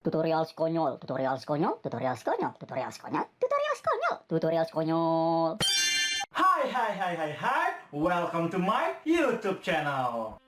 Tutorial konyol, tutorial konyol, tutorial konyol, tutorial konyol, tutorial konyol, tutorial konyol. Hai, welcome to my YouTube channel.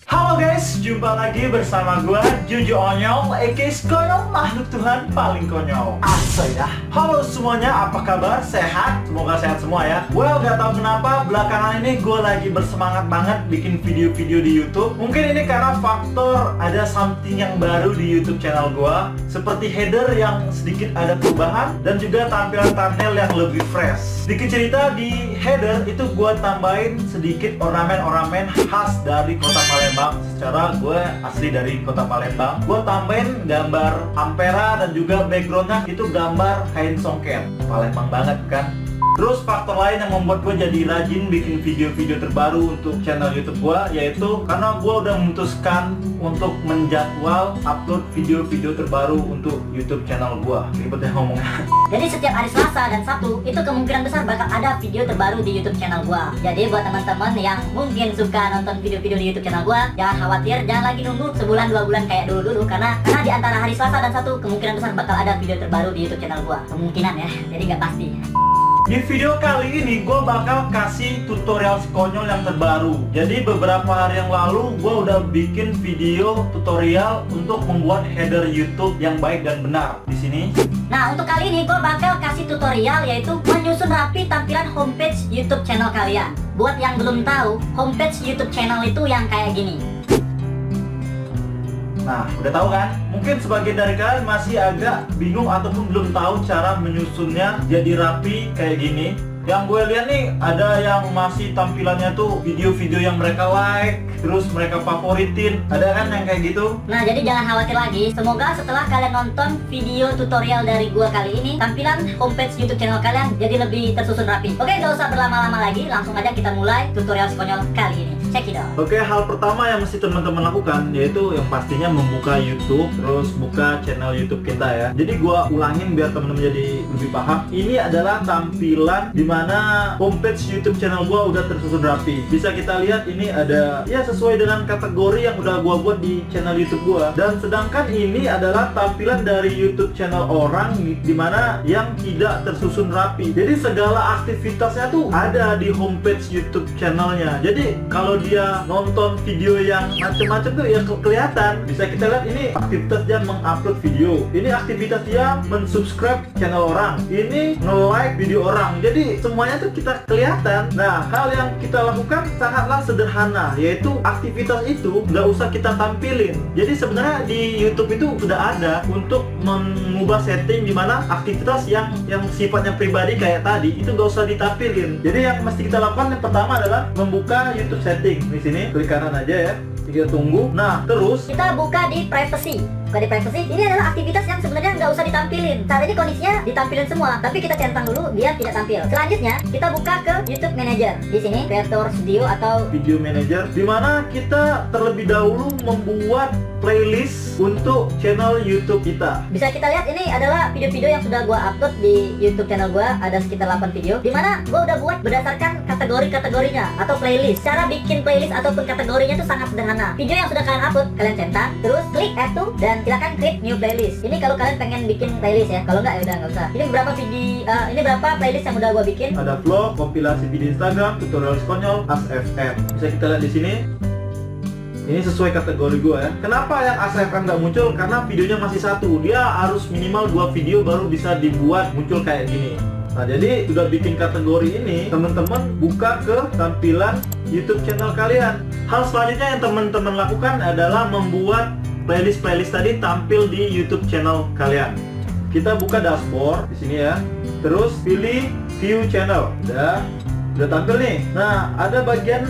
Halo guys, jumpa lagi bersama gua Juju Onyol, aka Konyol, makhluk Tuhan paling konyol. Asli dah. Halo semuanya, apa kabar? Sehat? Semoga sehat semua ya. Well, gak tau kenapa belakangan ini gue lagi bersemangat banget bikin video-video di YouTube. Mungkin ini karena faktor ada something yang baru di YouTube channel gua, seperti header yang sedikit ada perubahan dan juga tampilan thumbnail yang lebih fresh. Sedikit cerita, di header itu gue tambahin sedikit ornamen-ornamen khas dari kota Palembang. Secara gue asli dari kota Palembang. Gue tambahin gambar Ampera dan juga backgroundnya itu gambar kain songket. Palembang banget kan. Terus faktor lain yang membuat gue jadi rajin bikin video-video terbaru untuk channel YouTube gue, yaitu karena gue udah memutuskan untuk menjadwal upload video-video terbaru untuk YouTube channel gue. Ribetnya ngomongnya. Jadi setiap hari Selasa dan Sabtu itu kemungkinan besar bakal ada video terbaru di YouTube channel gua. Jadi buat teman-teman yang mungkin suka nonton video-video di YouTube channel gua, jangan khawatir, jangan lagi nunggu sebulan 2 bulan kayak dulu-dulu, karena di antara hari Selasa dan Sabtu kemungkinan besar bakal ada video terbaru di YouTube channel gua. Kemungkinan ya, jadi nggak pasti. Di video kali ini gue bakal kasih tutorial konyol yang terbaru. Jadi beberapa hari yang lalu gue udah bikin video tutorial untuk membuat header YouTube yang baik dan benar di sini. Nah, untuk kali ini gue bakal kasih tutorial yaitu menyusun rapi tampilan homepage YouTube channel kalian. Buat yang belum tahu, homepage YouTube channel itu yang kayak gini. Nah, udah tahu kan? Mungkin sebagian dari kalian masih agak bingung ataupun belum tahu cara menyusunnya jadi rapi kayak gini. Yang gue lihat nih, ada yang masih tampilannya tuh video-video yang mereka like, terus mereka favoritin. Ada kan yang kayak gitu? Nah, jadi jangan khawatir lagi. Semoga setelah kalian nonton video tutorial dari gua kali ini, tampilan homepage YouTube channel kalian jadi lebih tersusun rapi. Oke, gak usah berlama-lama lagi, langsung aja kita mulai tutorial konyol kali ini. Check it out. Oke, hal pertama yang mesti teman-teman lakukan yaitu yang pastinya membuka YouTube, terus buka channel YouTube kita ya. Jadi gua ulangin biar teman-teman jadi lebih paham. Ini adalah tampilan dimana homepage YouTube channel gua udah tersusun rapi. Bisa kita lihat ini ada ya sesuai dengan kategori yang udah gua buat di channel YouTube gua. Dan sedangkan ini adalah tampilan dari YouTube channel orang dimana yang tidak tersusun rapi. Jadi segala aktivitasnya tuh ada di homepage YouTube channelnya. Jadi kalau dia nonton video yang macam-macam tuh ya kelihatan. Bisa kita lihat ini aktivitas dia mengupload video, ini aktivitas dia mensubscribe channel orang, ini nge-like video orang. Jadi semuanya tuh kita kelihatan. Nah, hal yang kita lakukan sangatlah sederhana, yaitu aktivitas itu nggak usah kita tampilin. Jadi sebenarnya di YouTube itu sudah ada untuk mengubah setting dimana aktivitas yang sifatnya pribadi kayak tadi itu nggak usah ditampilin. Jadi yang mesti kita lakukan yang pertama adalah membuka YouTube setting. Di sini klik kanan aja ya, kita tunggu. Nah, terus kita buka di privacy. Buka di privacy, ini adalah aktivitas yang sebenarnya nggak usah ditampilin. Saat ini kondisinya ditampilin semua, tapi kita centang dulu biar tidak tampil. Selanjutnya kita buka ke YouTube Manager. Di sini Creator Studio atau Video Manager, dimana kita terlebih dahulu membuat playlist untuk channel YouTube kita. bisa kita lihat ini adalah video-video yang sudah gua upload di YouTube channel gua, ada sekitar 8 video, dimana gua udah buat berdasarkan kategori-kategorinya atau playlist. Cara bikin playlist ataupun kategorinya itu sangat sederhana. Video yang sudah kalian upload, kalian centang, terus klik add to dan silakan create new playlist. Ini kalau kalian pengen bikin playlist ya. Kalau nggak ya udah nggak usah. Ini beberapa video, ini berapa playlist yang udah gua bikin. Ada vlog, kompilasi video Instagram, tutorial konyol, ASFM. Bisa kita lihat di sini. Ini sesuai kategori gua ya. Kenapa yang ASFM nggak muncul? Karena videonya masih satu. Dia harus minimal 2 video baru bisa dibuat muncul kayak gini. Nah, jadi sudah bikin kategori ini, teman-teman buka ke tampilan YouTube channel kalian. Hal selanjutnya yang teman-teman lakukan adalah membuat playlist tadi tampil di YouTube channel kalian. Kita buka dashboard di sini ya. Terus pilih view channel. Udah tampil nih. Nah, ada bagian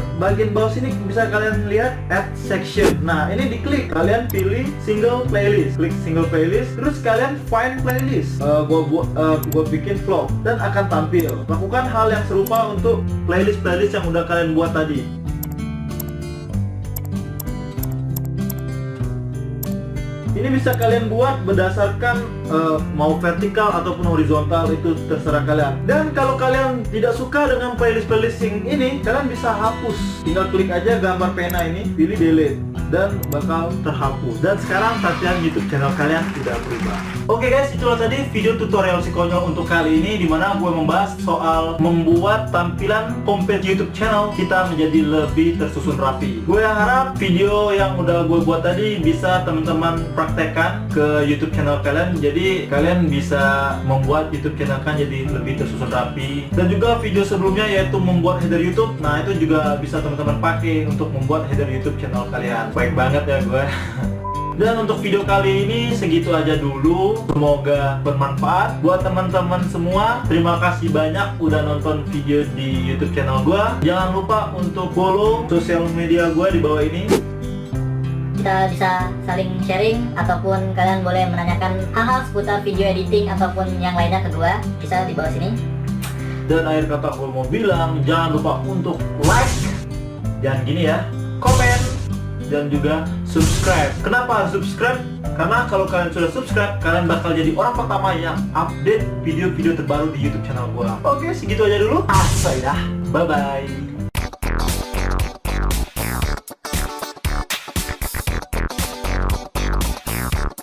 bawah sini bisa kalian lihat add section. Nah, ini diklik. Kalian pilih single playlist. Klik single playlist. Terus kalian find playlist. Gua bikin vlog dan akan tampil. Lakukan hal yang serupa untuk playlist yang udah kalian buat tadi. Ini bisa kalian buat berdasarkan mau vertikal ataupun horizontal, itu terserah kalian. Dan kalau kalian tidak suka dengan playlist yang ini, kalian bisa hapus. Tinggal klik aja gambar pena ini, pilih delete, dan bakal terhapus. Dan sekarang tampilan YouTube channel kalian tidak berubah. Oke guys, itulah tadi video tutorial si konyol untuk kali ini, dimana gue membahas soal membuat tampilan homepage YouTube channel kita menjadi lebih tersusun rapi. Gue harap video yang udah gue buat tadi bisa teman-teman praktekkan ke YouTube channel kalian, jadi kalian bisa membuat YouTube channel kalian jadi lebih tersusun rapi. Dan juga video sebelumnya yaitu membuat header YouTube, nah itu juga bisa teman-teman pakai untuk membuat header YouTube channel kalian. Baik banget ya gue. Dan untuk video kali ini segitu aja dulu. Semoga bermanfaat buat teman-teman semua. Terima kasih banyak udah nonton video di YouTube channel gue. Jangan lupa untuk follow sosial media gue di bawah ini. Kita bisa saling sharing, ataupun kalian boleh menanyakan hal-hal seputar video editing ataupun yang lainnya ke gue, bisa di bawah sini. Dan akhir kata gue mau bilang, jangan lupa untuk like, jangan gini ya, komen, dan juga subscribe. Kenapa harus subscribe? Karena kalau kalian sudah subscribe, kalian bakal jadi orang pertama yang update video-video terbaru di YouTube channel gue. Oke, segitu aja dulu. Bye bye.